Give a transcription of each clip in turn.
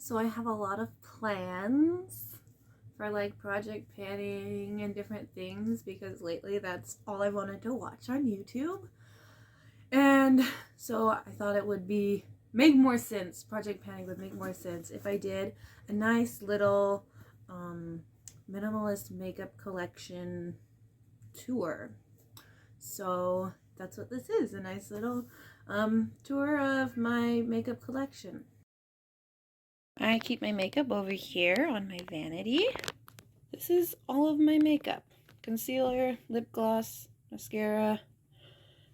So I have a lot of plans for like project panning and different things because lately that's all I wanted to watch on YouTube. And so I thought it would make more sense, project panning would make more sense if I did a nice little minimalist makeup collection tour. So that's what this is, a nice little tour of my makeup collection. I keep my makeup over here on my vanity. This is all of my makeup. Concealer, lip gloss, mascara,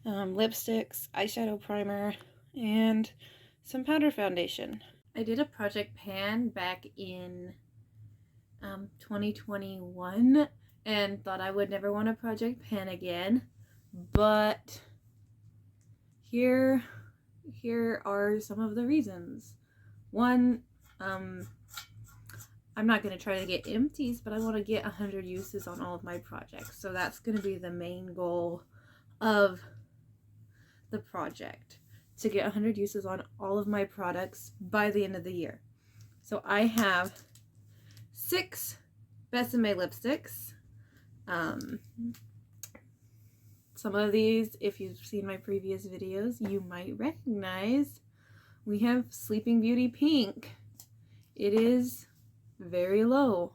lipsticks, eyeshadow primer, and some powder foundation. I did a project pan back in 2021 and thought I would never want a project pan again, but here are some of the reasons. One, I'm not going to try to get empties, but I want to get 100 uses on all of my projects. So that's going to be the main goal of the project, to get 100 uses on all of my products by the end of the year. So I have 6 Besame lipsticks. Some of these, if you've seen my previous videos, you might recognize. We have Sleeping Beauty Pink. It is very low.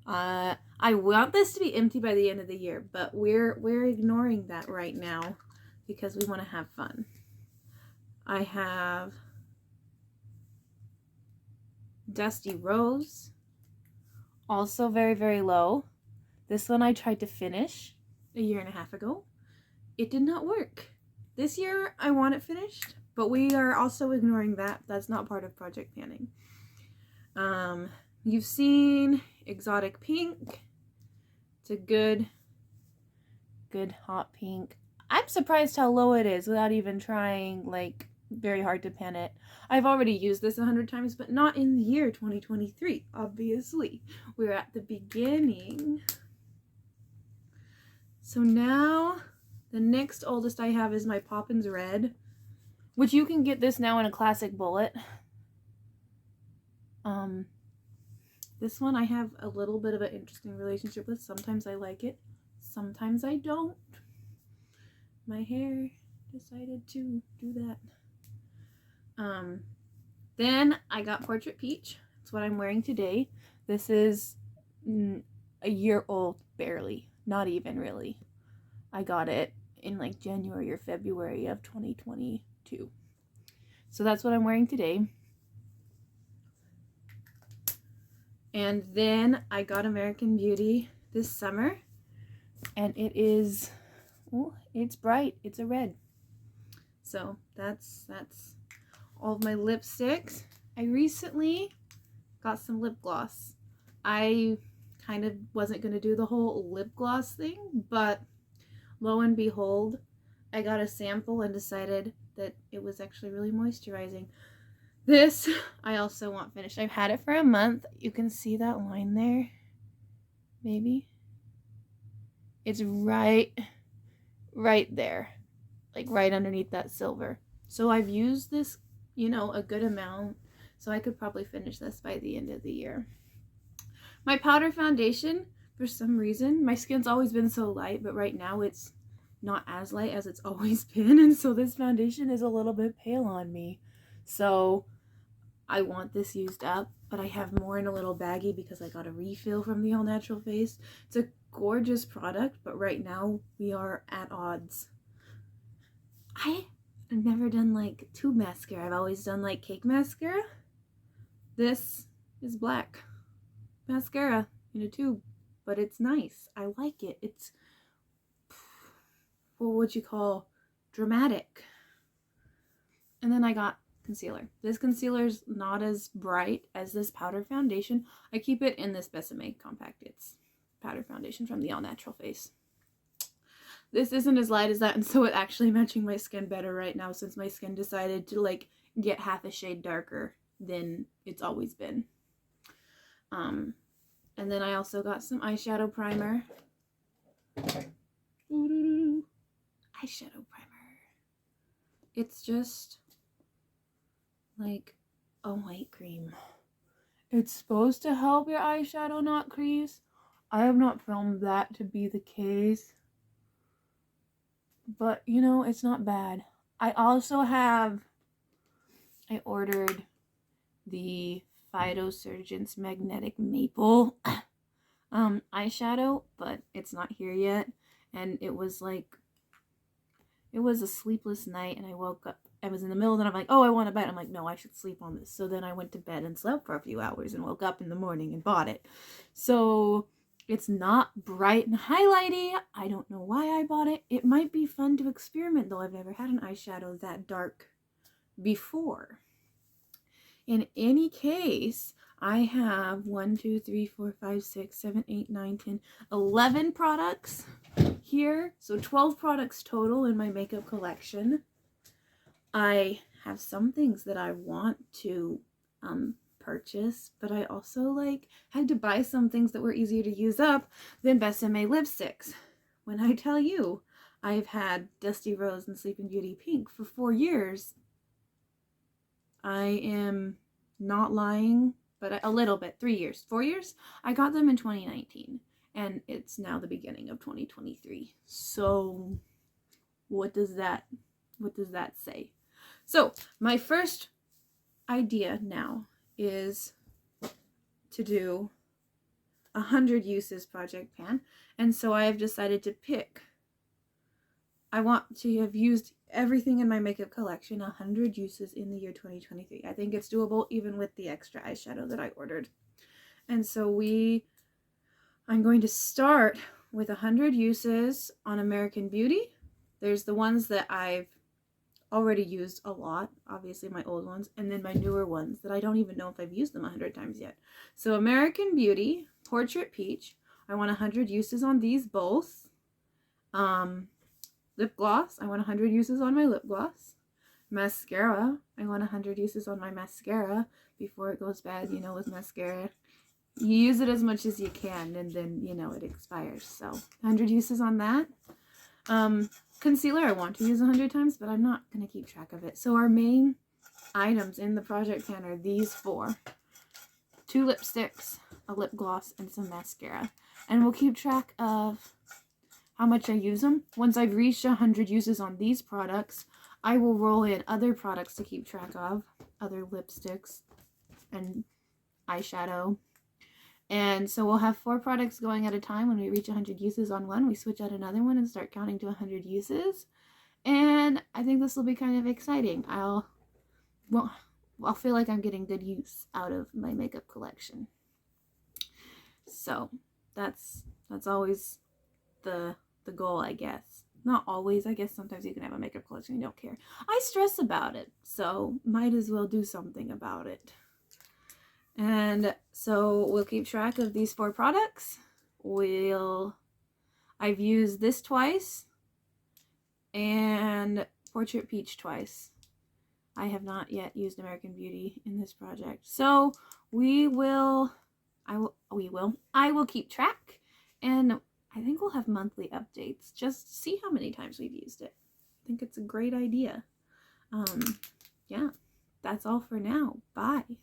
I want this to be empty by the end of the year, but we're ignoring that right now because we want to have fun. I have Dusty Rose, also very, very low. This one I tried to finish a year and a half ago. It did not work. This year I want it finished, but we are also ignoring that. That's not part of project panning. You've seen Exotic Pink. It's a good hot pink. I'm surprised how low it is without even trying like very hard to pan it. I've already used this 100 times, but not in the year 2023, obviously. We're at the beginning. So now the next oldest I have is my Poppins Red, which you can get this now in a classic bullet. This one I have a little bit of an interesting relationship with. Sometimes I like it, sometimes I don't. My hair decided to do that. Then I got Portrait Peach. That's what I'm wearing today. This is a year old, barely, not even really. I got it in like January or February of 2022. So that's what I'm wearing today. And then I got American Beauty this summer, and it is, oh, it's bright. It's a red. So that's all of my lipsticks. I recently got some lip gloss. I kind of wasn't going to do the whole lip gloss thing, but lo and behold, I got a sample and decided that it was actually really moisturizing. This I also want finished. I've had it for a month. You can see that line there. Maybe. It's right there. Like right underneath that silver. So I've used this, you know, a good amount. So I could probably finish this by the end of the year. My powder foundation, for some reason, my skin's always been so light, but right now it's not as light as it's always been. And so this foundation is a little bit pale on me. So I want this used up, but I have more in a little baggie because I got a refill from the All Natural Face. It's a gorgeous product, but right now we are at odds. I've never done like tube mascara. I've always done like cake mascara. This is black mascara in a tube, but it's nice. I like it. It's what would you call dramatic. And then I got concealer. This concealer's not as bright as this powder foundation. I keep it in this Besame Compact. It's powder foundation from the All Natural Face. This isn't as light as that, and so it's actually matching my skin better right now since my skin decided to like get half a shade darker than it's always been. And then I also got some eyeshadow primer. Eyeshadow primer. It's just like a white cream. It's supposed to help your eyeshadow not crease. I have not found that to be the case. But, you know, it's not bad. I ordered the Phytosurgence Magnetic Maple eyeshadow, but it's not here yet. And it was a sleepless night, and I woke up. I was in the middle, and I'm like, oh, I want to bed. I'm like, no, I should sleep on this. So then I went to bed and slept for a few hours and woke up in the morning and bought it. So it's not bright and highlighty. I don't know why I bought it. It might be fun to experiment, though. I've never had an eyeshadow that dark before. In any case, I have 1, 2, 3, 4, 5, 6, 7, 8, 9, 10, 11 products here. So 12 products total in my makeup collection. I have some things that I want to purchase, but I also had to buy some things that were easier to use up than Besame Lipsticks. When I tell you I've had Dusty Rose and Sleeping Beauty Pink for 4 years, I am not lying, but a little bit. 3 years. 4 years? I got them in 2019, and it's now the beginning of 2023. So what does that say? So my first idea now is to do 100 uses project pan, and so I have decided to pick. I want to have used everything in my makeup collection 100 uses in the year 2023. I think it's doable even with the extra eyeshadow that I ordered. And so I'm going to start with 100 uses on American Beauty. There's the ones that I've already used a lot, obviously my old ones, and then my newer ones that I don't even know if I've used them 100 times yet. So American Beauty, Portrait Peach, I want 100 uses on these both. Lip gloss, I want 100 uses on my lip gloss. Mascara, I want 100 uses on my mascara before it goes bad, with mascara. You use it as much as you can, and then, it expires. So 100 uses on that. Concealer I want to use 100 times, but I'm not going to keep track of it. So our main items in the project pan are these 4. 2 lipsticks, a lip gloss, and some mascara. And we'll keep track of how much I use them. Once I've reached 100 uses on these products, I will roll in other products to keep track of, other lipsticks and eyeshadow. And so we'll have 4 products going at a time. When we reach 100 uses on one, we switch out another one and start counting to 100 uses. And I think this will be kind of exciting. I'll feel like I'm getting good use out of my makeup collection. So that's always the goal, I guess. Not always, I guess sometimes you can have a makeup collection and you don't care. I stress about it, so might as well do something about it. And so we'll keep track of these 4 products. I've used this twice and Portrait Peach twice. I have not yet used American Beauty in this project. So I will keep track, and I think we'll have monthly updates just to see how many times we've used it. I think it's a great idea. Yeah, that's all for now. Bye.